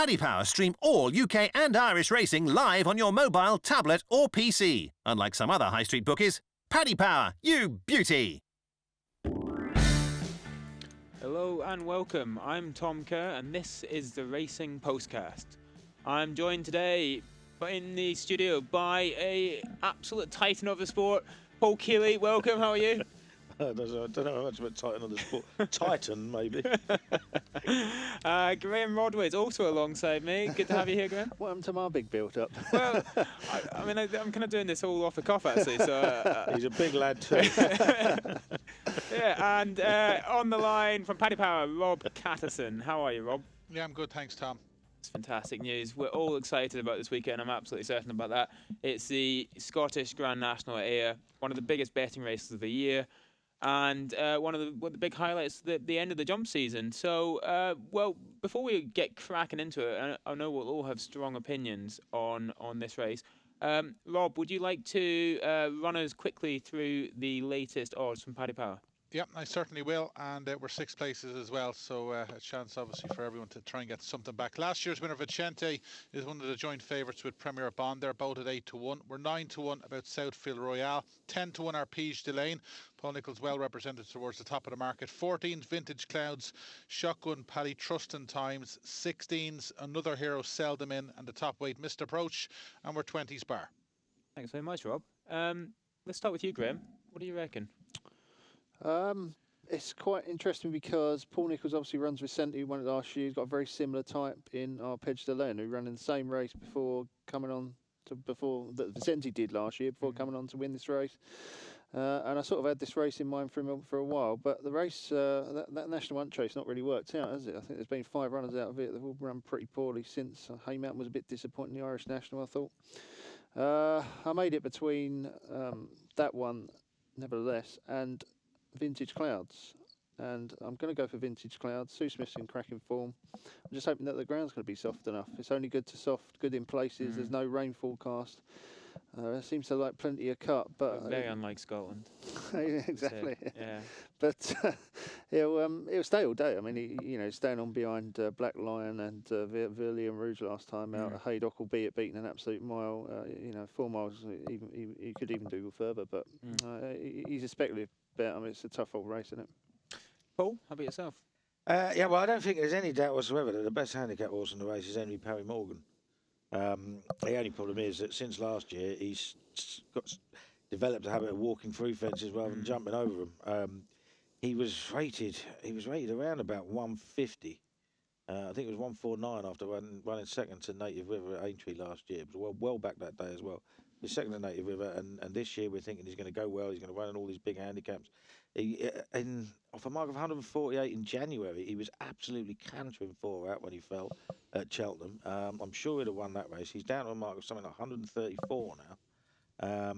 Paddy Power stream all UK and Irish racing live on your mobile, tablet or PC. Unlike some other high street bookies, Paddy Power, you beauty! Hello and welcome. I'm Tom Kerr and this is the Racing Postcast. I'm joined today in the studio by a absolute titan of the sport, Paul Keeley. Welcome, how are you? I don't know how much about Titan on the sport. Titan, maybe. Graham Rodway's also alongside me. Good to have you here, Graham. Welcome to my big build-up. Well, I'm kind of doing this all off the cuff, actually. So He's a big lad too. yeah, and on the line from Paddy Power, Rob Catterson. How are you, Rob? Yeah, I'm good, thanks, Tom. It's fantastic news. We're all excited about this weekend. I'm absolutely certain about that. It's the Scottish Grand National at Ayr, one of the biggest betting races of the year. And one of the big highlights, the end of the jump season. So, well, before we get cracking into it, I know we'll all have strong opinions on this race. Rob, would you like to run us quickly through the latest odds from Paddy Power? Yeah, I certainly will, and we're 6 places as well, so a chance obviously for everyone to try and get something back. Last year's winner Vicente is one of the joint favourites with Premier Bond. They're both at 8-1. We're 9-1 about Southfield Royale, 10-1 Arpege Delane. Paul Nicholls well represented towards the top of the market. 14s Vintage Clouds, Shotgun Paddy, Trustin Times. 16s Another Hero Seldom In, and the top weight Missed Approach, and we're 20s bar. Thanks very much, Rob. Let's start with you, Graham. What do you reckon? It's quite interesting because Paul Nicholls obviously runs Vicente, who won it last year. He's got a very similar type in Arpege Delane, who ran in the same race before that Vicente did last year, before coming on to win this race. And I sort of had this race in mind for him for a while, but the race, that National Hunt Chase, not really worked out, has it? I think there's been 5 runners out of it. They've all run pretty poorly since. Haymountain was a bit disappointing, the Irish National, I thought. I made it between that one, nevertheless, and Vintage Clouds, and I'm going to go for Vintage Clouds. Sue Smith's in cracking form. I'm just hoping that the ground's going to be soft enough. It's only good to soft, good in places. There's no rain forecast. It seems to like plenty of cut, but very unlike Scotland. Exactly. Yeah. But he'll stay all day. I mean, he's staying on behind Black Lion and Verlier and Rouge last time out. Haydock will be at beating an absolute mile. 4 miles. He could even do further, but he's a speculative bet. I mean, it's a tough old race, isn't it? Paul, how about yourself? Yeah, well, I don't think there's any doubt whatsoever that the best handicap horse in the race is Henry Parry Morgan. The only problem is that since last year he's developed a habit of walking through fences rather than jumping over them. He was rated around about 150. I think it was 149 after running second to Native River at Aintree last year. It was well back that day as well. He's second to Native River, and this year we're thinking he's going to go well. He's going to run in all these big handicaps. Off a mark of 148 in January, he was absolutely cantering 4 out when he fell at Cheltenham. I'm sure he'd have won that race. He's down to a mark of something like 134 now.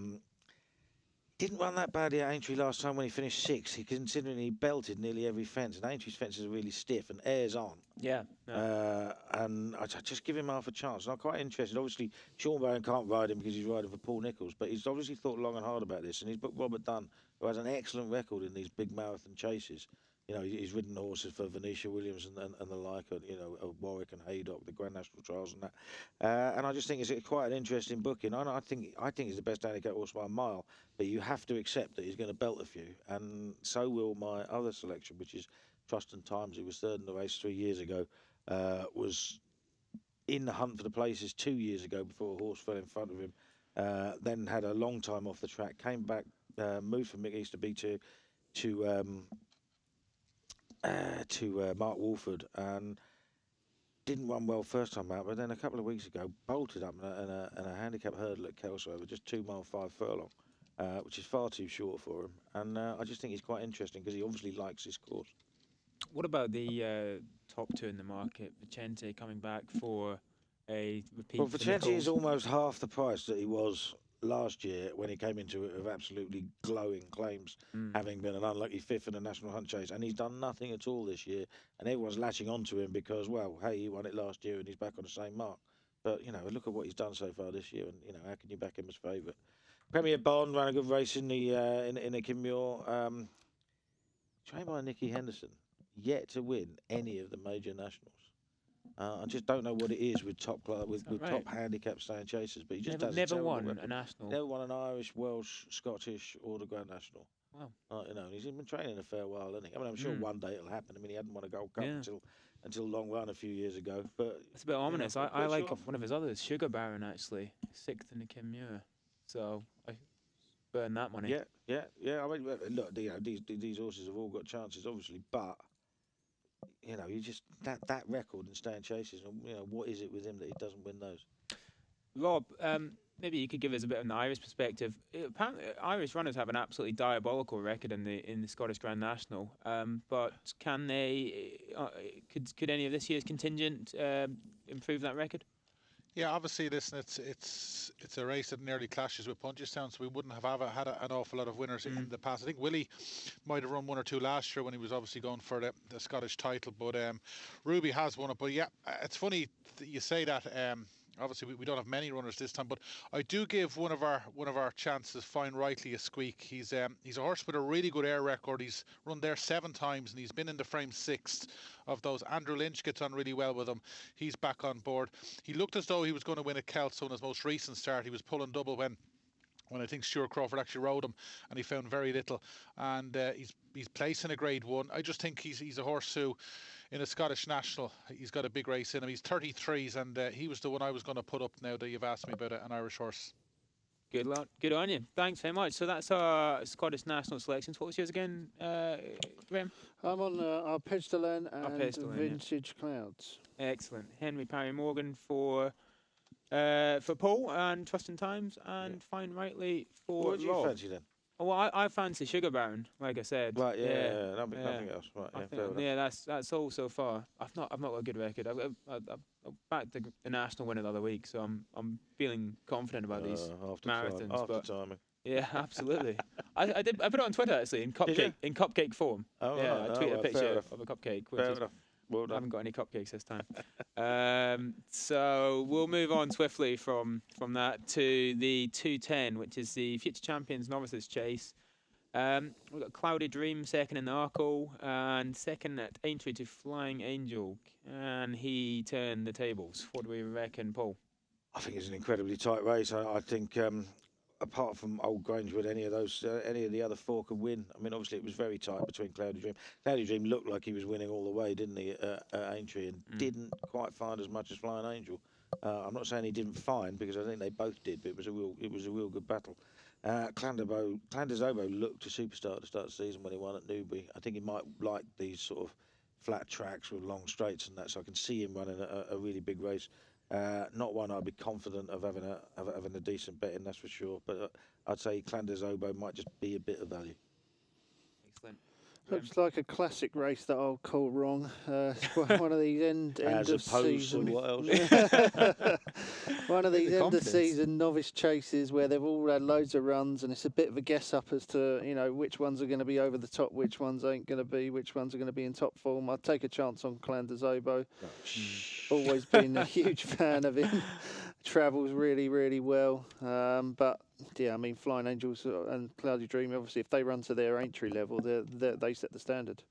Didn't run that badly at Aintree last time when he finished 6th. Considering he belted nearly every fence, and Aintree's fences are really stiff and Air's on. Yeah. And I just give him half a chance. And I'm quite interested. Obviously, Sean Bowen can't ride him because he's riding for Paul Nicholls, but he's obviously thought long and hard about this. And he's booked Robert Dunn, who has an excellent record in these big marathon chases. He's ridden horses for Venetia Williams and the like, Warwick and Haydock, the Grand National Trials and that. And I just think it's quite an interesting booking. I think he's the best handicap horse by a mile, but you have to accept that he's going to belt a few. And so will my other selection, which is Trustin Times, who was third in the race 3 years ago, was in the hunt for the places 2 years ago before a horse fell in front of him. Then had a long time off the track, came back, moved from Mick Easterby to Mark Wolford, and didn't run well first time out, but then a couple of weeks ago bolted up in a handicap hurdle at Kelso over just 2 mile 5 furlong, which is far too short for him. And I just think he's quite interesting because he obviously likes his course. What about the top 2 in the market? Vicente coming back for a repeat. Well, Vicente is almost half the price that he was last year when he came into it with absolutely glowing claims, having been an unlucky 5th in the National Hunt Chase, and he's done nothing at all this year, and everyone's latching onto him because, well, hey, he won it last year and he's back on the same mark. But look at what he's done so far this year, and how can you back him as favourite? Premier Bond ran a good race in the Kinmure, trained by Nicky Henderson, yet to win any of the major nationals. I just don't know what it is with top right? top handicap staying chasers, but he just has a Never terrible won record. a national. Never won an Irish, Welsh, Scottish, or the Grand National. Wow. You know, and he's been training a fair while, hasn't he? I mean, I'm sure one day it'll happen. I mean, he hadn't won a Gold Cup until long run a few years ago. But it's a bit ominous. You know, I like one of his others, Sugar Baron, actually, 6th in the Kim Muir. So I burn that money. Yeah. I mean, look, you know, these horses have all got chances, obviously, but you know, you just that record and staying chases, and you know, what is it with him that he doesn't win those? Rob, maybe you could give us a bit of an Irish perspective. Apparently, Irish runners have an absolutely diabolical record in the Scottish Grand National. But can they? Could any of this year's contingent improve that record? Yeah, obviously, listen, it's a race that nearly clashes with Punchestown, so we wouldn't have had an awful lot of winners in the past. I think Willie might have run 1 or 2 last year when he was obviously going for the Scottish title, but Ruby has won it. But yeah, it's funny that you say that. Obviously, we don't have many runners this time, but I do give one of our chances, Fine Rightly, a squeak. He's a horse with a really good air record. He's run there 7 times, and he's been in the frame 6th of those. Andrew Lynch gets on really well with him. He's back on board. He looked as though he was going to win at Kelso in his most recent start. He was pulling double when I think Stuart Crawford actually rode him, and he found very little. And he's placed in a Grade 1. I just think he's a horse who, in a Scottish National, he's got a big race in him. He's 33s, and he was the one I was going to put up now that you've asked me about an Irish horse. Good luck. Good on you. Thanks very much. So that's our Scottish National selections. What was yours again, Graham? I'm on Arpège de Laine and Vintage Clouds. Excellent. Henry Parry Morgan for Paul, and Trust in Times, and Fine Rightly for What do you Rob. fancy then? Well, I fancy Sugar Baron, like I said. Right, nothing else. Right, fair enough. That's all so far. I've not got a good record. I backed the national winner the other week, so I'm feeling confident about these marathons. After timing. Yeah, absolutely. I put it on Twitter actually in cupcake form. Oh, yeah, right. I tweeted a picture enough. of a cupcake. Fair enough. Well I done. haven't got any cupcakes this time. So we'll move on swiftly from that to the 210, which is the Future Champions Novices Chase. We've got Cloudy Dream second in the Arkle, and second at Aintree to Flying Angel, and he turned the tables. What do we reckon, Paul? I think it's an incredibly tight race. I think apart from Old Grangewood, any of the other 4 could win. I mean, obviously it was very tight between Cloudy Dream. Cloudy Dream looked like he was winning all the way, didn't he, at Aintree, and didn't quite find as much as Flying Angel. I'm not saying he didn't find, because I think they both did, but it was a real good battle. Clanderzobo looked a superstar at the start of the season when he won at Newbury. I think he might like these sort of flat tracks with long straights and that, so I can see him running a really big race. Not one I'd be confident of having a decent bet in, that's for sure. But I'd say Clanderzobo might just be a bit of value. Excellent. Looks like a classic race that I'll call wrong. One of these end of season. To what else? One of these end of season novice chases where they've all had loads of runs, and it's a bit of a guess up as to which ones are going to be over the top, which ones ain't going to be, which ones are going to be in top form. I'd take a chance on Clanderzobo. Always been a huge fan of him. Travels really, really well. But yeah, I mean, Flying Angels and Cloudy Dream, obviously, if they run to their Aintree level, they set the standard.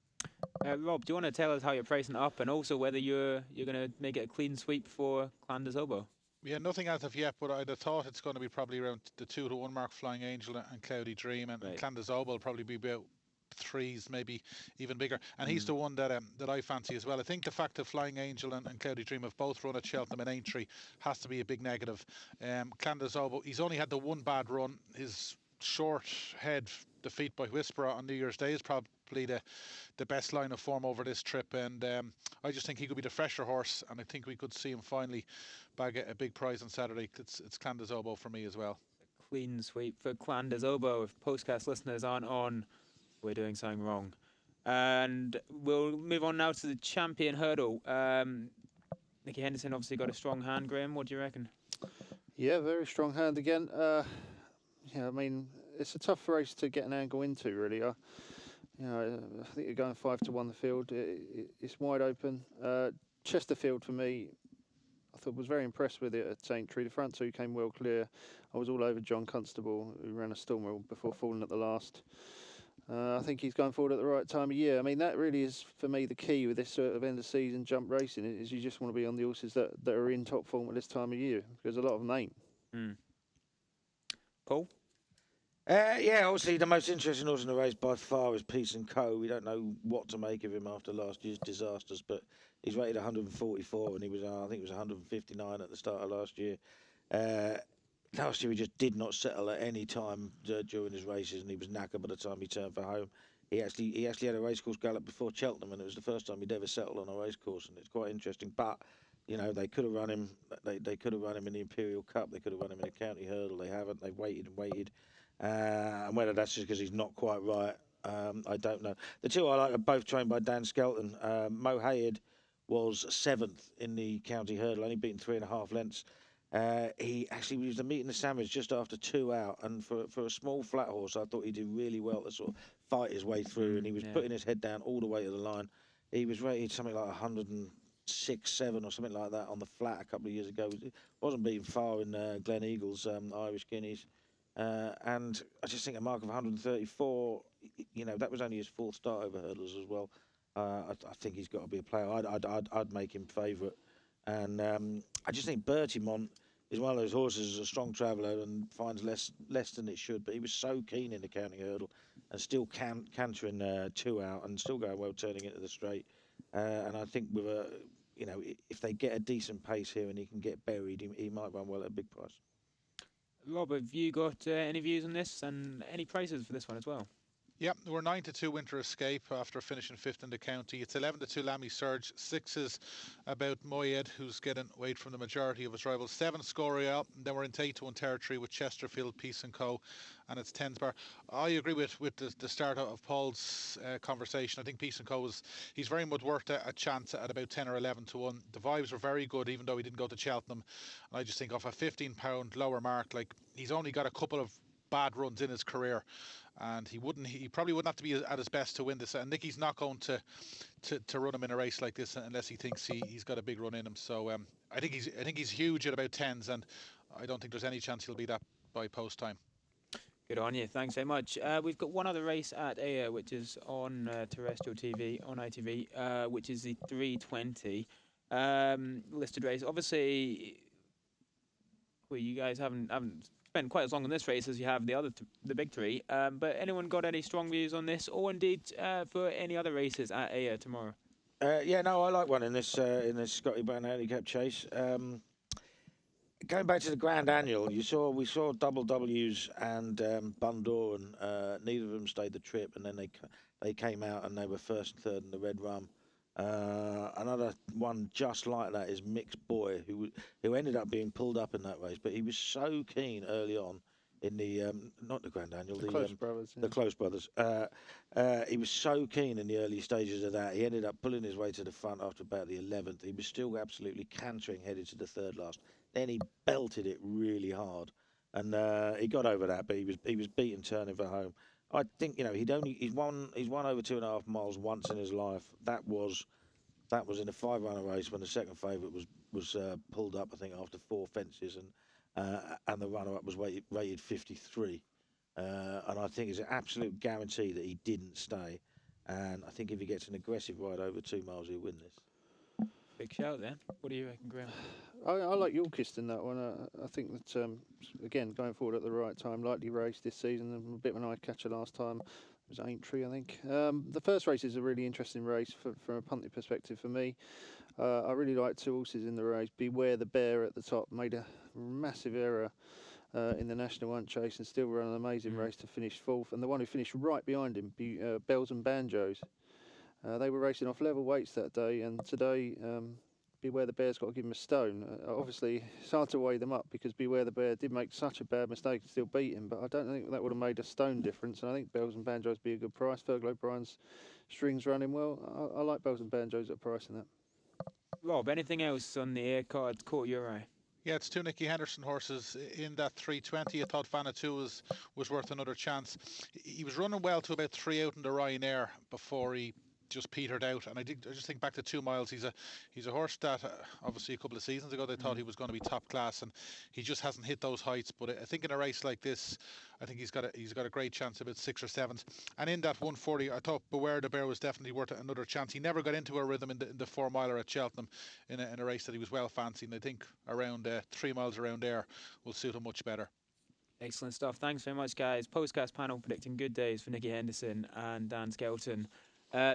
Rob, do you want to tell us how you're pricing it up, and also whether you're going to make it a clean sweep for Clanderzobo? Yeah, nothing as of yet, but I'd have thought it's going to be probably around the 2-1 mark, Flying Angel and Cloudy Dream, and Clanderzobo will probably be about 3s, maybe even bigger, and he's the one that I fancy as well. I think the fact that Flying Angel and Cloudy Dream have both run at Cheltenham and Aintree has to be a big negative. Clanderzobo, he's only had the one bad run. His short head defeat by Whisperer on New Year's Day is probably the best line of form over this trip, and I just think he could be the fresher horse, and I think we could see him finally bag a big prize on Saturday. It's Clanderzobo for me as well. Clean sweep for Clanderzobo. If Postcast listeners aren't on, we're doing something wrong. And we'll move on now to the Champion Hurdle. Nicky Henderson obviously got a strong hand, Graham. What do you reckon? Yeah, very strong hand again. I mean, it's a tough race to get an angle into, really. I think you're going 5-1 the field. It's wide open. Chesterfield, for me, I thought was very impressed with it at Aintree. The front 2 came well clear. I was all over John Constable, who ran a Stormer before falling at the last. I think he's going forward at the right time of year. I mean, that really is, for me, the key with this sort of end-of-season jump racing is you just want to be on the horses that are in top form at this time of year, because a lot of them ain't. Paul? Yeah, obviously the most interesting horse in the race by far is Peace & Co. We don't know what to make of him after last year's disasters, but he's rated 144 and he was, I think it was 159 at the start of last year. Last year he just did not settle at any time during his races, and he was knackered by the time he turned for home. He actually had a racecourse gallop before Cheltenham, and it was the first time he'd ever settled on a racecourse, and it's quite interesting. But you know, they could have run him. They could have run him in the Imperial Cup. They could have run him in a county hurdle. They haven't. They've waited and waited. And whether that's just because he's not quite right, I don't know. The two I like are both trained by Dan Skelton. Mo Hayed was 7th in the county hurdle, only beaten 3.5 lengths. He actually was meeting the Sandwich just after 2 out, and for a small flat horse, I thought he did really well to sort of fight his way through, and he was putting his head down all the way to the line. He was rated something like 106, 7 or something like that on the flat a couple of years ago. He wasn't beaten far in Glen Eagles Irish Guineas. And I just think a mark of 134, you know, that was only his 4th start over hurdles as well. I think he's got to be a player. I'd make him favourite. And I just think Bertimont is one of those horses, a strong traveller and finds less than it should. But he was so keen in the county hurdle and still cantering 2 out and still going well turning into the straight. And I think with if they get a decent pace here and he can get buried, he might run well at a big price. Rob, have you got any views on this and any prices for this one as well? Yep, we're 9-2 Winter Escape after finishing 5th in the county. It's 11-2 Lamy Surge. 6 about Moyed, who's getting weight from the majority of his rivals. 7 Scorial. Then we're in 8-1 territory with Chesterfield, Peace & Co. And it's 10 Bar. I agree with the start of Paul's conversation. I think Peace & Co. he's very much worth a chance at about 10 or 11-1. The vibes were very good, even though he didn't go to Cheltenham. And I just think off a £15 lower mark, like he's only got a couple of bad runs in his career, and he probably wouldn't have to be at his best to win this. And Nicky's not going to run him in a race like this unless he thinks he's got a big run in him. So I think he's huge at about 10s, and I don't think there's any chance he'll be that by post time. Good on you. Thanks so much. We've got one other race at Ayr, which is on terrestrial TV, on ITV, which is the 320 listed race. Obviously, well, you guys haven't spent quite as long on this race as you have the big 3. But anyone got any strong views on this, or indeed for any other races at Ayr tomorrow? Yeah, no, I like one in this Scotty Brown handicap chase. Going back to the Grand Annual, we saw Double W's and Bundoran. Neither of them stayed the trip, and then they came out and they were 1st and 3rd in the Red Rum. Another one just like that is Mixed Boy, who ended up being pulled up in that race, but he was so keen early on in the not the Grand Annual, the Close Brothers. Yeah. The Close Brothers. He was so keen in the early stages of that. He ended up pulling his way to the front after about the 11th. He was still absolutely cantering headed to the 3rd last. Then he belted it really hard, and he got over that, but he was beaten turning for home. I think he's won over 2.5 miles once in his life. That was in a 5-runner race when the second favourite was pulled up, I think, after 4 fences, and the runner-up was rated 53. And I think it's an absolute guarantee that he didn't stay. And I think if he gets an aggressive ride over 2 miles, he'll win this. Big shout then. What do you reckon, Graham? I like Yorkist in that one. I think that, again, going forward at the right time, likely race this season, a bit of an eye-catcher last time. It was Aintree, I think. The first race is a really interesting race from a punting perspective for me. I really like 2 horses in the race. Beware the Bear at the top made a massive error in the National 1 chase and still ran an amazing race to finish 4th. And the one who finished right behind him, Bells and Banjos. They were racing off level weights that day, and today Beware the Bear's got to give him a stone. Obviously, it's hard to weigh them up because Beware the Bear did make such a bad mistake and still beat him, but I don't think that would have made a stone difference, and I think Bells and Banjos be a good price. Fergal O'Brien's strings running well. I like Bells and Banjos at price in that. Rob, anything else on the Ayr card caught your eye? Yeah, it's 2 Nicky Henderson horses in that 320. I thought Vanatu was worth another chance. He was running well to about 3 out in the Ryanair before he just petered out. And I just think back to 2 miles. He's a horse that obviously a couple of seasons ago they thought he was going to be top class, and he just hasn't hit those heights. But I think in a race like this, I think he's got a great chance, about 6th or 7th. And in that 140, I thought Beware the Bear was definitely worth another chance. He never got into a rhythm in the 4 miler at Cheltenham in a race that he was well fancied. And I think around 3 miles around there will suit him much better. Excellent stuff. Thanks very much, guys. Postcast panel predicting good days for Nicky Henderson and Dan Skelton.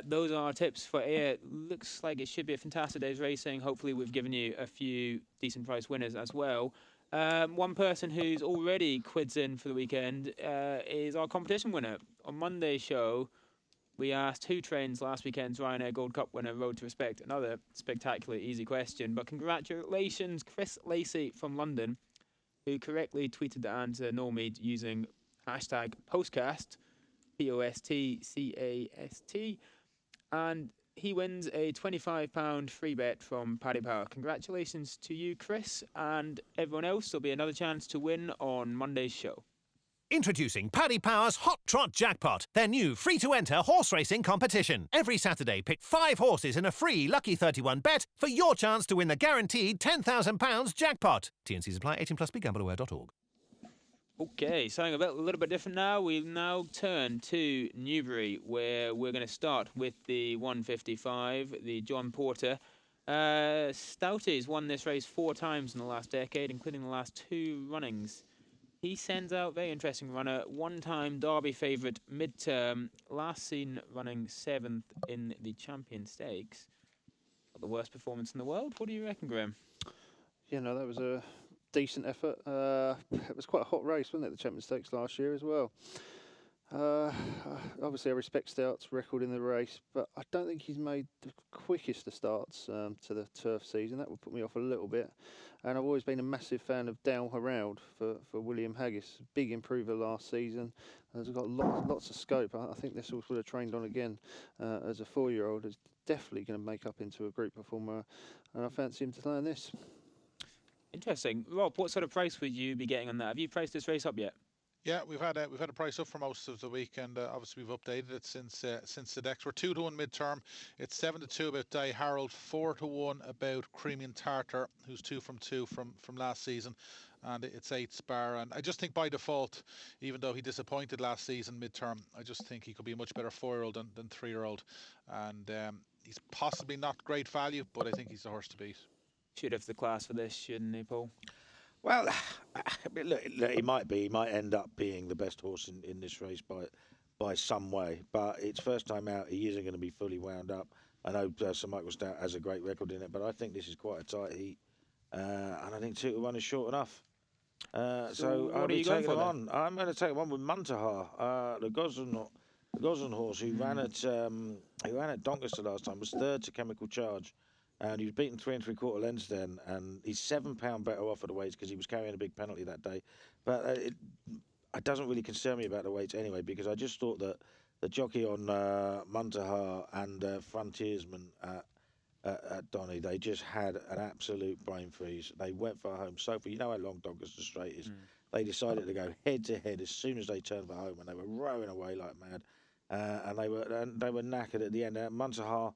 Those are our tips for Ayr. Looks like it should be a fantastic day's racing. Hopefully we've given you a few decent price winners as well. One person who's already quids in for the weekend is our competition winner. On Monday's show, we asked who trains last weekend's Ryanair Gold Cup winner, Road to Respect. Another spectacularly easy question, but congratulations, Chris Lacey from London, who correctly tweeted the answer Normie using hashtag Postcast, POSTCAST, and he wins a £25 free bet from Paddy Power. Congratulations to you, Chris, and everyone else. There'll be another chance to win on Monday's show. Introducing Paddy Power's Hot Trot Jackpot, their new free-to-enter horse racing competition. Every Saturday, pick 5 horses in a free Lucky 31 bet for your chance to win the guaranteed £10,000 jackpot. T&Cs apply. 18+. BeGambleAware.org. Okay, something a little bit different now. We now turn to Newbury, where we're going to start with the 155, the John Porter. Stouty's won this race 4 times in the last decade, including the last 2 runnings. He sends out very interesting runner, 1-time Derby favourite midterm, last seen running 7th in the Champion Stakes. Not the worst performance in the world. What do you reckon, Graham? Yeah, no, that was a decent effort. It was quite a hot race, wasn't it, the Champion Stakes last year as well. Obviously, I respect Stout's record in the race, but I don't think he's made the quickest of starts to the turf season. That would put me off a little bit. And I've always been a massive fan of Dale Herald for William Haggis. Big improver last season. Has got lots of scope. I think this would have trained on again as a 4-year-old. Is definitely going to make up into a group performer, and I fancy him to learn this. Interesting. Rob, what sort of price would you be getting on that? Have you priced this race up yet? Yeah, we've had a price up for most of the week, and obviously we've updated it since the decks. We're 2-1 midterm. It's 7-2 about Dai Harold, 4-1 about Creamian Tartar, who's 2 from 2 from last season, and it's 8 Spar. And I just think by default, even though he disappointed last season midterm, I just think he could be a much better 4-year-old than 3-year-old, and he's possibly not great value, but I think he's the horse to beat. Should have the class for this, shouldn't he, Paul? Well, look, he might end up being the best horse in this race by some way, but it's first time out. He isn't going to be fully wound up. I know Sir Michael Stout has a great record in it, but I think this is quite a tight heat, and I think 2-1 is short enough. So I'll be taking him on. I'm going to take him on with Muntaha, the Gosling horse who ran at Doncaster last time, was 3rd to Chemical Charge. And he was beaten 3 3/4 lengths then, and he's £7 better off at the weights because he was carrying a big penalty that day. But it doesn't really concern me about the weights anyway, because I just thought that the jockey on Muntaha and Frontiersman at Donny, they just had an absolute brain freeze. They went for home so far. You know how long Doncaster Straight is. They decided to go head to head as soon as they turned for home, and they were rowing away like mad. And they were knackered at the end. Muntaha.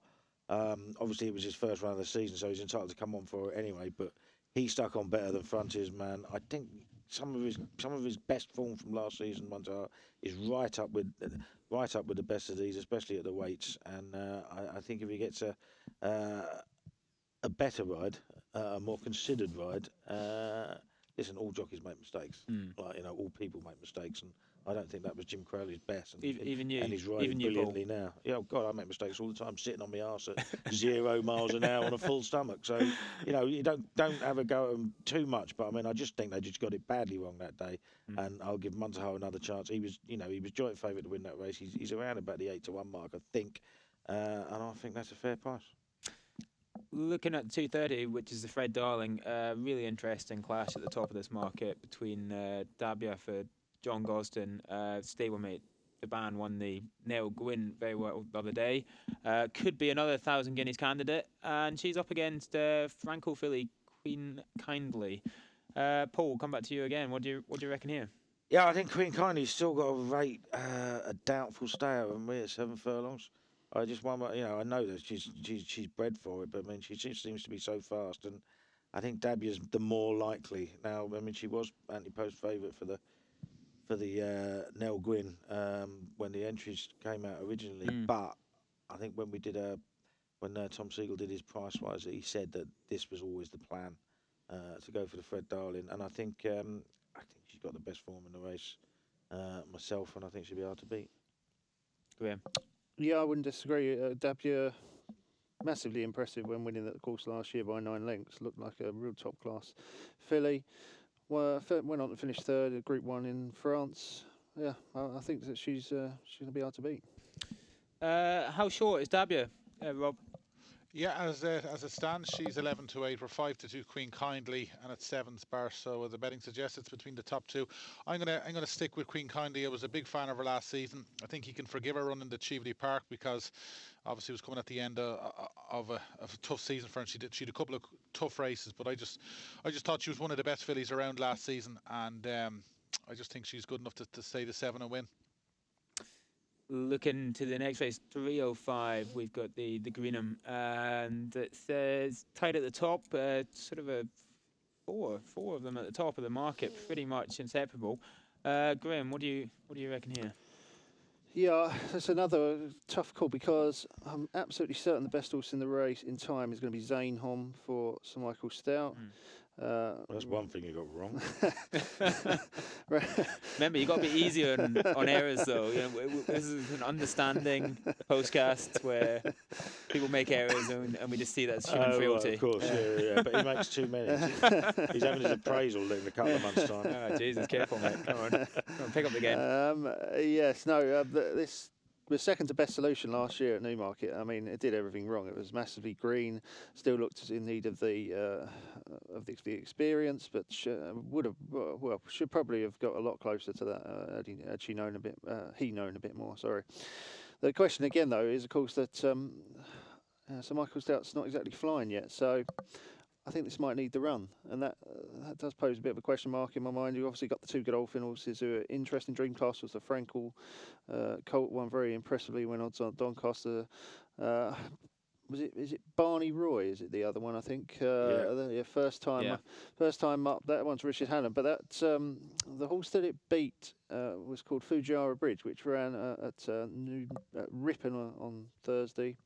Obviously, it was his first run of the season, so he's entitled to come on for it anyway. But he stuck on better than Frontiersman. I think some of his best form from last season, Muntaha, is right up with the best of these, especially at the weights. And I think if he gets a better ride, a more considered ride. Listen, all jockeys make mistakes. Like, all people make mistakes, and I don't think that was Jim Crowley's best. And, even you, and he's riding brilliantly now. Yeah, God, I make mistakes all the time, sitting on my arse at 0 miles an hour on a full stomach. So, you don't have a go at them too much. But I mean, I just think they just got it badly wrong that day. And I'll give Muntaha another chance. He was joint favourite to win that race. He's around about the 8-1 mark, I think, and I think that's a fair price. Looking at 230, which is the Fred Darling, really interesting clash at the top of this market between Dabia for John Gosden, stablemate. The band won the Nail Gwyn very well the other day. Could be another 1,000 guineas candidate, and she's up against Franco filly Queen Kindly. Paul, come back to you again. What do you reckon here? Yeah, I think Queen Kindly's still got to rate a doubtful stay, haven't we, at 7 furlongs? I just wonder, I know that she's bred for it, but I mean, she just seems to be so fast, and I think Dabya's the more likely. Now, I mean, she was anti-post favourite for the Nell Gwyn when the entries came out originally, but I think when Tom Siegel did his price wise, he said that this was always the plan to go for the Fred Darling, and I think she's got the best form in the race myself, and I think she'll be hard to beat. Graham. Yeah, I wouldn't disagree. Dabya, massively impressive when winning the course last year by 9 lengths. Looked like a real top class filly. Went on to finish third at Group 1 in France. Yeah, I think that she's going to be hard to beat. How short is Dabya, Rob? Yeah, as it stands, she's 11-8. We're 5-2 Queen Kindly, and it's 7th bar. So the betting suggests it's between the top two. I'm gonna stick with Queen Kindly. I was a big fan of her last season. I think he can forgive her running the Cheveley Park because obviously it was coming at the end of a tough season for her. She had a couple of tough races, but I just thought she was one of the best fillies around last season, and I just think she's good enough to stay the 7 and win. Looking to the next race, 3:05, we've got the Greenham, and it says tight at the top, sort of a four of them at the top of the market, pretty much inseparable. Graham, what do you reckon here? Yeah, that's another tough call because I'm absolutely certain the best horse in the race in time is going to be Zainhom for Sir Michael Stout. That's one thing you got wrong. Remember, you got to be easier on errors, though. This is an understanding postcast where people make errors, and we just see that as human frailty. Of course, yeah. But he makes too many. He's having his appraisal in a couple of months' time. Oh, Jesus, careful, mate. Come on, pick up the game. Yes, no. This was second to best solution last year at Newmarket. I mean, it did everything wrong. It was massively green, still looked in need of the experience, but should probably have got a lot closer to that had he known a bit more. Sorry. The question again, though, is of course that Sir Michael Stout's not exactly flying yet, so I think this might need the run, and that does pose a bit of a question mark in my mind. You've obviously got the two Godolphin horses who are interesting. Dreamcast was the Frankel colt, won very impressively when odds on Doncaster. Is it Barney Roy? Is it the other one? I think. First time up. That one's Richard Hannon, but that the horse that it beat was called Fujiwara Bridge, which ran at Ripon on Thursday.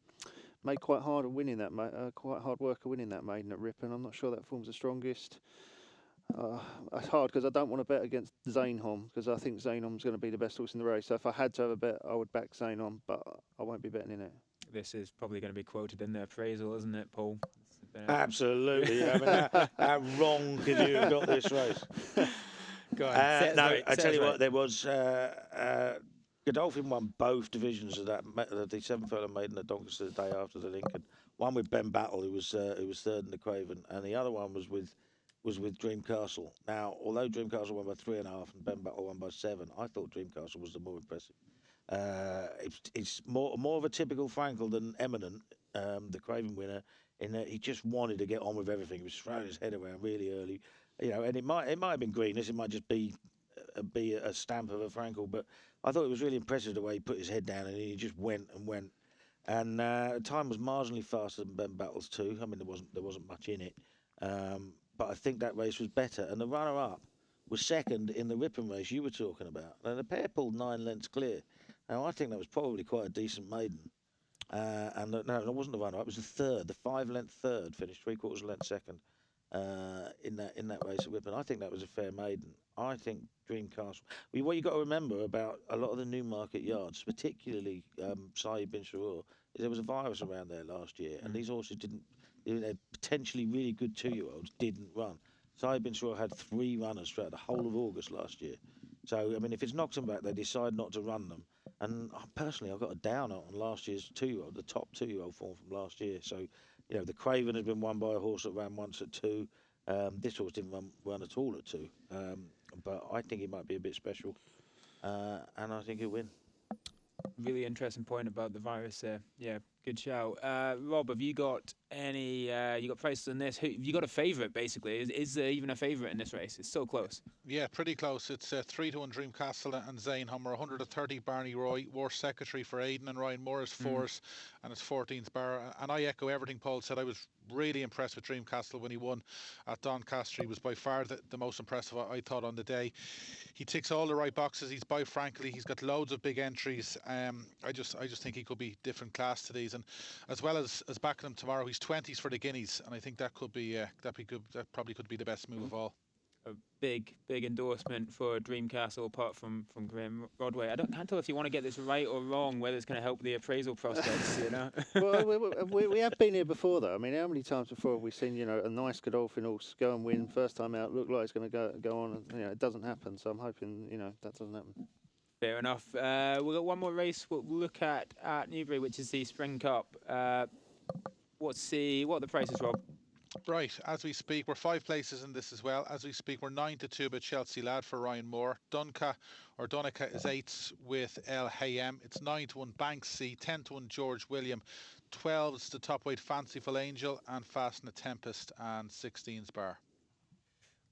Made quite hard winning that, quite hard work of winning that maiden at Ripon. I'm not sure that form's the strongest. It's hard because I don't want to bet against Zainhom because I think Zainhom's going to be the best horse in the race. So if I had to have a bet, I would back Zainhom, but I won't be betting in it. This is probably going to be quoted in the appraisal, isn't it, Paul? Absolutely. I mean, how wrong could you have got this race? Go on. I tell you what, there was. Godolphin won both divisions of that. The 7-furlong maiden at Doncaster the day after the Lincoln. One with Ben Battle, who was third in the Craven, and the other one was with Dreamcastle. Now, although Dreamcastle won by 3.5 and Ben Battle won by 7, I thought Dreamcastle was the more impressive. It's more of a typical Frankel than Eminent, the Craven winner, in that he just wanted to get on with everything. He was throwing his head around really early, and it might have been greenness. It might just be a stamp of a Frankel, but I thought it was really impressive the way he put his head down and he just went. And time was marginally faster than Ben Battle's too. I mean, there wasn't much in it, but I think that race was better. And the runner-up was second in the Ripon race you were talking about. And the pair pulled 9 lengths clear. Now I think that was probably quite a decent maiden. No, it wasn't the runner-up. It was the third, the 5-length third, finished 3/4 length second. In that race at Ripon. I think that was a fair maiden. I think Dreamcastle. What you got to remember about a lot of the Newmarket yards, particularly Saeed bin Shuroor, is there was a virus around there last year, and these horses didn't. They're potentially really good 2-year-olds didn't run. Saeed bin Shuroor had 3 runners throughout the whole of August last year. So I mean, if it's knocks them back, they decide not to run them. And personally, I've got a downer on last year's 2-year-old, the top 2-year-old form from last year. So. The Craven has been won by a horse that ran once at 2. This horse didn't run at all at 2. But I think he might be a bit special. And I think he'll win. Really interesting point about the virus there. Yeah, good shout. Rob, have you got any? You got prices on this? Who you got a favourite? Basically, is there even a favourite in this race? It's so close. Yeah, pretty close. It's 3-1 Dreamcastle and Zane Hummer, 130 Barney Roy, War Secretary for Aidan and Ryan Moore is fourth, and it's 14th Bar. And I echo everything Paul said. I was really impressed with Dreamcastle when he won at Doncaster. He was by far the most impressive I thought on the day. He ticks all the right boxes. He's by frankly, he's got loads of big entries. I just think he could be different class to these, and as well as backing him tomorrow, he's 20s for the Guineas, and I think that could be that probably could be the best move of all. A big endorsement for Dreamcastle, apart from Graham Rodway. Can't tell if you want to get this right or wrong, whether it's going to help the appraisal prospects, you know. Well, we have been here before, though. I mean, how many times before have we seen, a nice Godolphin horse go and win first time out, look like it's going to go on, and it doesn't happen. So I'm hoping, that doesn't happen. Fair enough. We've got one more race we'll look at Newbury, which is the Spring Cup. What are the prices, Rob? Right, as we speak, we're 5 places in this as well. As we speak, we're 9-2 by Chelsea Lad for Ryan Moore. Donica is 8s with El Hayem. It's 9-1 Banksy, 10-1 George William, 12's the top weight Fanciful Angel, and Fasten the Tempest, and 16's Bar.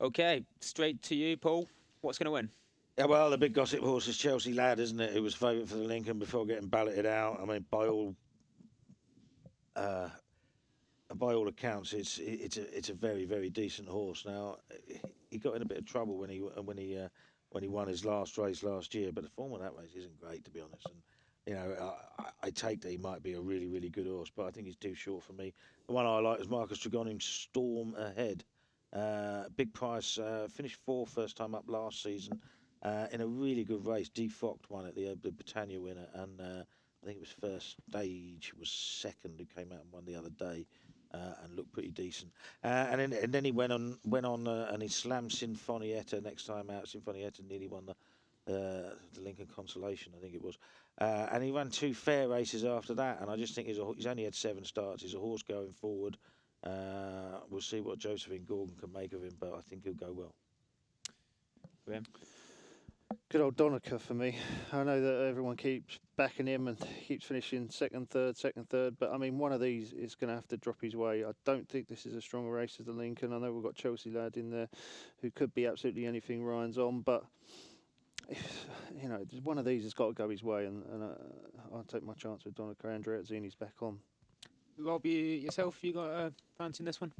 Okay, straight to you, Paul. What's going to win? Yeah, well, the big gossip horse is Chelsea Lad, isn't it? Who was favourite for the Lincoln before getting balloted out. I mean, by all accounts, it's a very, very decent horse. Now, he got in a bit of trouble when he won his last race last year, but the form of that race isn't great, to be honest. And I take that he might be a really, really good horse, but I think he's too short for me. The one I like is Marcus Dragonim, Storm Ahead. Big price, finished 4th first time up last season in a really good race. Defocked won at the Britannia winner, and I think it was First Stage was second, who came out and won the other day. And looked pretty decent, and then he went on and he slammed Sinfonietta next time out. Sinfonietta nearly won the Lincoln Consolation, I think it was, and he ran 2 fair races after that. And I just think he's only had 7 starts. He's a horse going forward. We'll see what Josephine Gordon can make of him, but I think he'll go well. Graham? Good old Donica for me. I know that everyone keeps backing him and keeps finishing second, third, but I mean, one of these is going to have to drop his way. I don't think this is a stronger race as the Lincoln. I know we've got Chelsea Lad in there who could be absolutely anything Ryan's on, but one of these has got to go his way, and I'll take my chance with Donica. Andrea Zini's back on. Rob, yourself, you got a fancy in this one?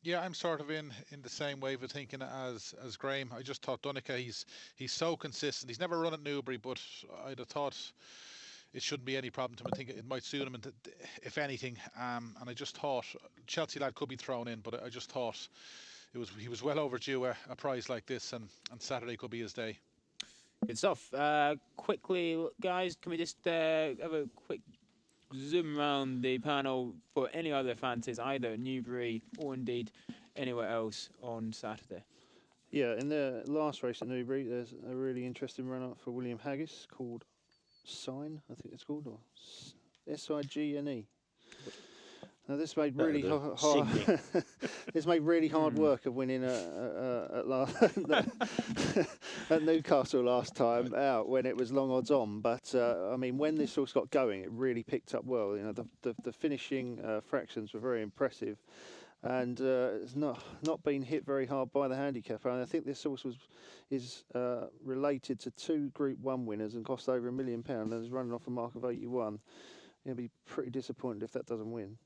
Yeah, I'm sort of in the same wave of thinking as Graham. I just thought Donica, he's so consistent. He's never run at Newbury, but I'd have thought it shouldn't be any problem to him. I think it might suit him, if anything. And I just thought Chelsea Lad could be thrown in, but I just thought he was well overdue a prize like this, and Saturday could be his day. Good stuff. Quickly, guys, can we just have a quick zoom around the panel for any other fancies, either Newbury or indeed anywhere else on Saturday? Yeah, in the last race at Newbury, there's a really interesting run-up for William Haggis called Sign, I think it's called, or Signe. Now this made really hard. This made really hard work of winning at Newcastle last time out when it was long odds on. But I mean, when this horse got going, it really picked up well. The finishing fractions were very impressive, and it's not been hit very hard by the handicapper. And I think this horse is related to 2 Group 1 winners and cost over £1 million, and is running off a mark of 81. He'll be pretty disappointed if that doesn't win.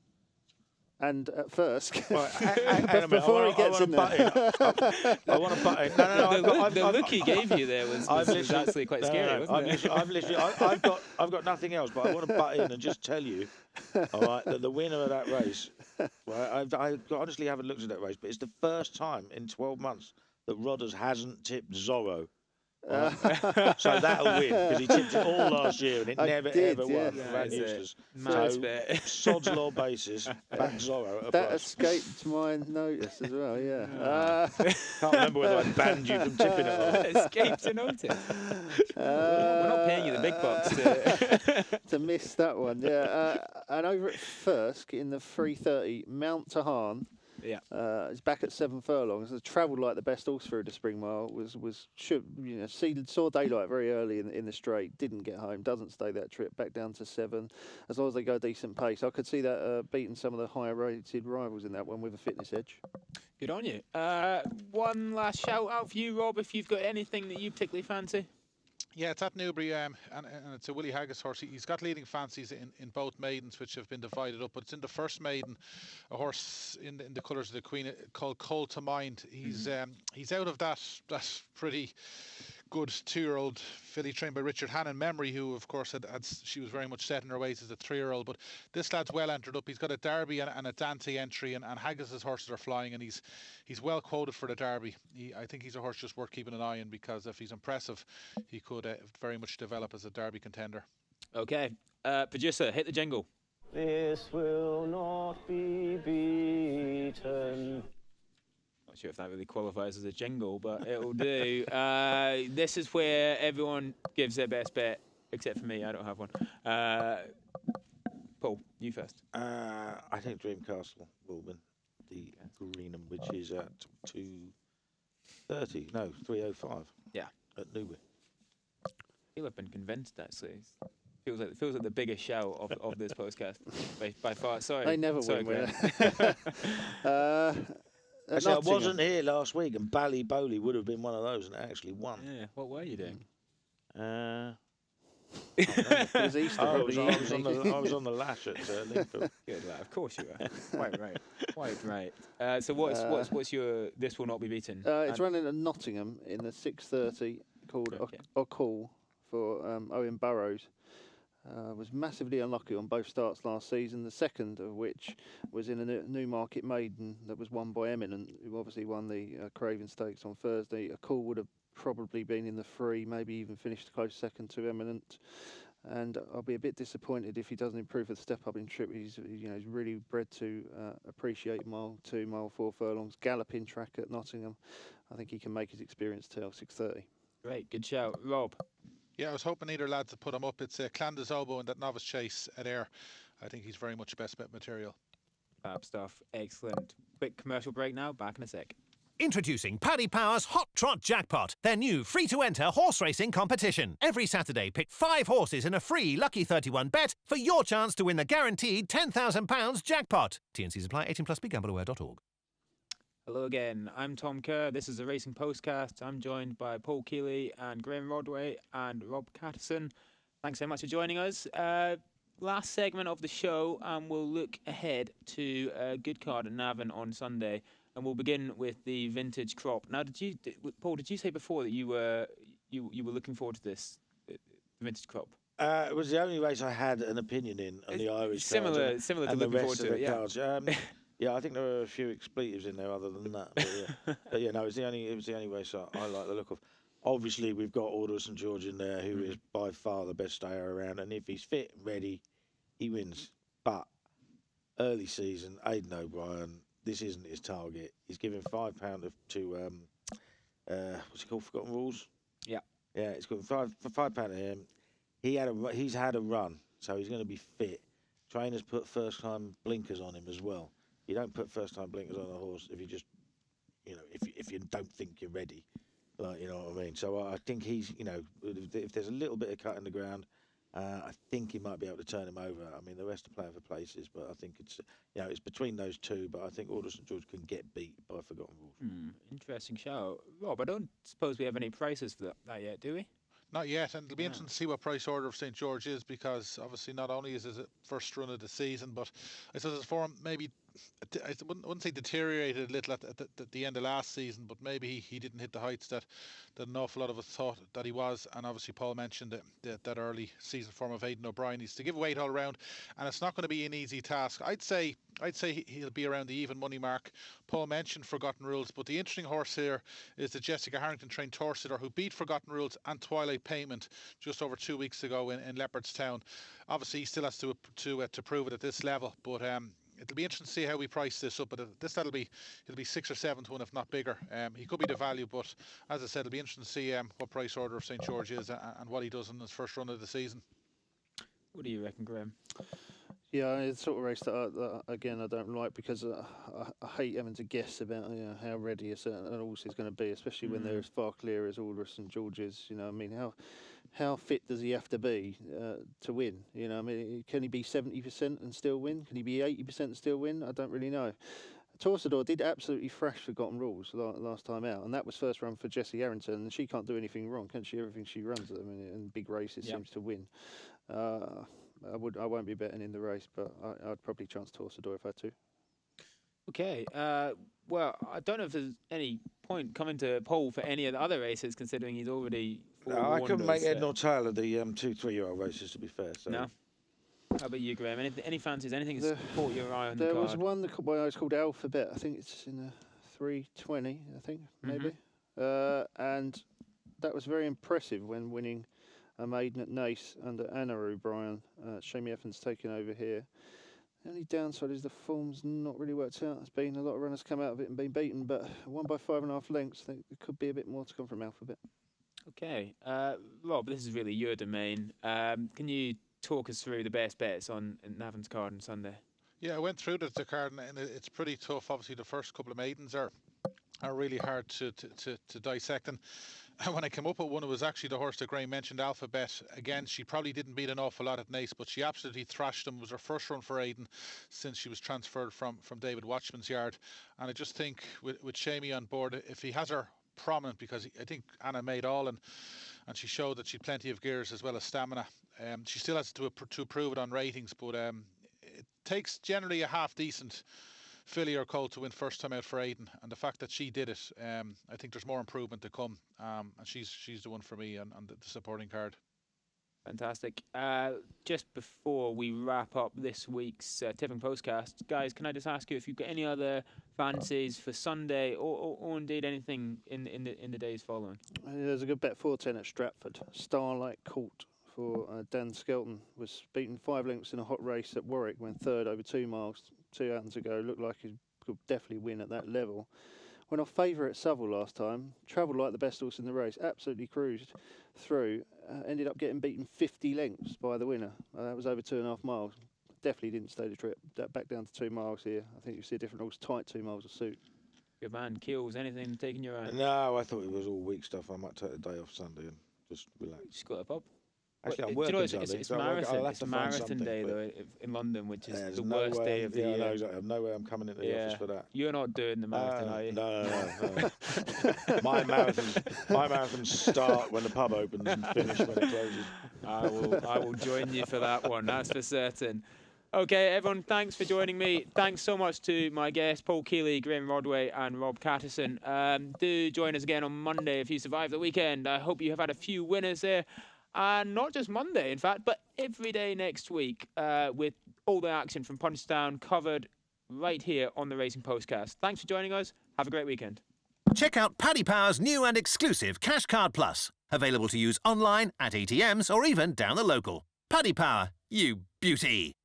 And at first, before he gets in there, I want to butt in. No. The look he gave you there was actually quite scary, wasn't it? I've got nothing else, but I want to butt in and just tell you, all right, that the winner of that race, well, I honestly haven't looked at that race, but it's the first time in 12 months that Rodders hasn't tipped Zorro. So that'll win, because he tipped it all last year and it never ever won. Sod's law basis, back Zorro. That escaped my notice as well. Yeah, can't remember whether I banned you from tipping it or not. Escaped a notice. We're not paying you the big bucks to miss that one. Yeah, and over at Firsk in the 3:30, Mount Tahan Yeah. He's back at 7 furlongs. Has travelled like the best horse through the Spring Mile. Saw daylight very early in the straight. Didn't get home. Doesn't stay that trip. Back down to 7. As long as they go a decent pace, I could see that beating some of the higher rated rivals in that one with a fitness edge. Good on you. One last shout out for you, Rob, if you've got anything that you particularly fancy. Yeah, it's at Newbury, and it's a Willie Haggis horse. He's got leading fancies in both maidens, which have been divided up. But it's in the first maiden, a horse in the colours of the Queen called Call to Mind. He's out of that pretty good 2-year-old filly trained by Richard Hannon Memory, who of course she was very much set in her ways as a 3-year-old. But this lad's well entered up. He's got a Derby and a Dante entry, and Haggis's horses are flying, and he's well quoted for the Derby. I think he's a horse just worth keeping an eye on, because if he's impressive, he could very much develop as a Derby contender. Okay, producer, hit the jingle. This will not be beaten. Not sure if that really qualifies as a jingle, but it'll do. This is where everyone gives their best bet, except for me. I don't have one. Paul, you first. I think Dreamcastle will win the Greenham, which is at 3:05. Yeah, at Newbury. I feel I've been convinced, actually. Feels like the biggest shout of this podcast by far. Sorry, They never Sorry, win. Actually, I wasn't here last week, and Ballybowley would have been one of those, and it actually won. Yeah, what were you doing? It was Easter. I was on the lash at Linfield. Good lad, of course you were. Quite right. So what's your This Will Not Be Beaten? It's running at Nottingham in the 6:30 called A Call for Owen Burrows. Was massively unlucky on both starts last season, the second of which was in a Newmarket maiden that was won by Eminent, who obviously won the Craven Stakes on Thursday. A Call would have probably been in the 3, maybe even finished close second to Eminent. And I'll be a bit disappointed if he doesn't improve a step up in trip. He's really bred to appreciate mile 2, mile 4 furlongs, galloping track at Nottingham. I think he can make his experience tell. 6:30. Great, good shout, Rob. Yeah, I was hoping either lad to put him up. It's Clanda's Oboe in that novice chase at Ayr. I think he's very much best bet material. Fab stuff, excellent. Quick commercial break now, back in a sec. Introducing Paddy Power's Hot Trot Jackpot, their new free-to-enter horse racing competition. Every Saturday, pick 5 horses in a free Lucky 31 bet for your chance to win the guaranteed £10,000 jackpot. T&Cs apply. 18+ BeGambleAware.org. Hello again, I'm Tom Kerr. This is the Racing Postcast. I'm joined by Paul Keeley and Graham Rodway and Rob Catterson. Thanks so much for joining us. Last segment of the show, and we'll look ahead to a good card at Navan on Sunday. And we'll begin with the vintage crop. Now, Paul, did you say before that you were looking forward to this vintage crop? It was the only race I had an opinion in on the Irish similar cards to and looking the forward rest to of it. the cards. Yeah, I think there were a few expletives in there other than that. But yeah, no, it was the only race I like the look of. Obviously, we've got Order of St George in there, who is by far the best stayer around, and if he's fit and ready, he wins. But early season, Aidan O'Brien, this isn't his target. He's giving £5 to what's it called? Forgotten Rules. Yeah, it's got £5 to him. He's had a run, so he's going to be fit. Trainers put first-time blinkers on him as well. You don't put first-time blinkers on a horse if you just, if you don't think you're ready, like, you know what I mean. So I think he's, if there's a little bit of cut in the ground, I think he might be able to turn him over. I mean, the rest are playing for places, but I think it's, it's between those two. But I think Order of St George can get beat by Forgotten Rules. Interesting show, Rob. I don't suppose we have any prices for that yet, do we? Not yet, and it'll be interesting to see what price Order of St George is, because obviously not only is it the first run of the season, but I suppose his form maybe, I wouldn't say deteriorated a little at the end of last season, but maybe he didn't hit the heights that an awful lot of us thought that he was. And obviously Paul mentioned that early season form of Aidan O'Brien. He's to give weight all around, and it's not going to be an easy task. I'd say he'll be around the even money mark. Paul mentioned Forgotten Rules, but the interesting horse here is the Jessica Harrington trained Torsitor, who beat Forgotten Rules and Twilight Payment just over 2 weeks ago in Leopardstown. Obviously he still has to prove it at this level, but it'll be interesting to see how we price this up. But it'll be 6 or 7 to 1, if not bigger. He could be the value, but as I said, it'll be interesting to see what price Order of St George is and what he does in his first run of the season. What do you reckon, Graham? Yeah, it's the sort of race that again I don't like because I hate having to guess about how ready a certain horse is going to be, especially when they're as far clear as Aldous and George is. I mean, how fit does he have to be to win? I mean, can he be 70% and still win? Can he be 80% and still win? I don't really know. Torsador did absolutely thrash Forgotten Rules last time out, and that was first run for Jessie Harrington, and she can't do anything wrong, can she? Everything she runs, I mean, in big races seems to win. I won't be betting in the race, but I'd probably chance Torsador if I had to. Okay. Well, I don't know if there's any point coming to Paul for any of the other races, considering he's already. No, I couldn't make head nor tail of the 2-3-year-old races, to be fair. So. No. How about you, Graham? Any fancies? Anything that's caught your eye on the card? There was one that caught my eye. It's called Alphabet. I think it's in the 320. I think maybe, and that was very impressive when winning a maiden at Nace under Anna O'Brien. Shamie Effen's taken over here. The only downside is the form's not really worked out. There's been a lot of runners come out of it and been beaten, but won by 5.5 lengths. I think there could be a bit more to come from Alphabet. Okay. Rob, this is really your domain. Can you talk us through the best bets on Navan's card on Sunday? Yeah, I went through the card, and it's pretty tough. Obviously, the first couple of maidens are really hard to dissect. And when I came up with one, it was actually the horse that Graham mentioned, Alphabet. Again, she probably didn't beat an awful lot at Nace, but she absolutely thrashed them. It was her first run for Aidan since she was transferred from David Watchman's yard. And I just think with Shamie on board, if he has her prominent, because I think Anna made all, and she showed that she had plenty of gears as well as stamina. She still has to prove it on ratings, but it takes generally a half-decent filly or colt to win first time out for Aidan, and the fact that she did it, I think there's more improvement to come, and she's the one for me on the supporting card. Fantastic. Just before we wrap up this week's tipping postcast, guys, can I just ask you if you've got any other fancies for Sunday, or indeed anything in the days following? There's a good bet 4-10 at Stratford. Starlight Court for Dan Skelton was beaten 5 lengths in a hot race at Warwick, went third over 2 miles 2 rounds ago. Looked like he could definitely win at that level. Went off favourite at Southwell last time. Travelled like the best horse in the race. Absolutely cruised through. Ended up getting beaten 50 lengths by the winner. That was over 2.5 miles. Definitely didn't stay the trip. Back down to 2 miles here. I think you see a different horse tight 2 miles of suit. Good man. Keels, anything taking your eye? No, I thought it was all week stuff. I might take the day off Sunday and just relax. Just got a pub. Actually, I'm Do you know, working it's Sunday, so marathon. I'll It's marathon day though in London, which is the worst day of the year. No, exactly. No way I'm coming into the office for that. You're not doing the marathon, are you? No. My marathons start when the pub opens and finish when it closes. I will join you for that one. That's for certain. Okay, everyone, thanks for joining me. Thanks so much to my guests, Paul Keeley, Graham Rodway and Rob Catterson. Do join us again on Monday if you survive the weekend. I hope you have had a few winners there. And not just Monday, in fact, but every day next week with all the action from Punchestown covered right here on the Racing Postcast. Thanks for joining us. Have a great weekend. Check out Paddy Power's new and exclusive Cash Card Plus. Available to use online, at ATMs, or even down the local. Paddy Power, you beauty.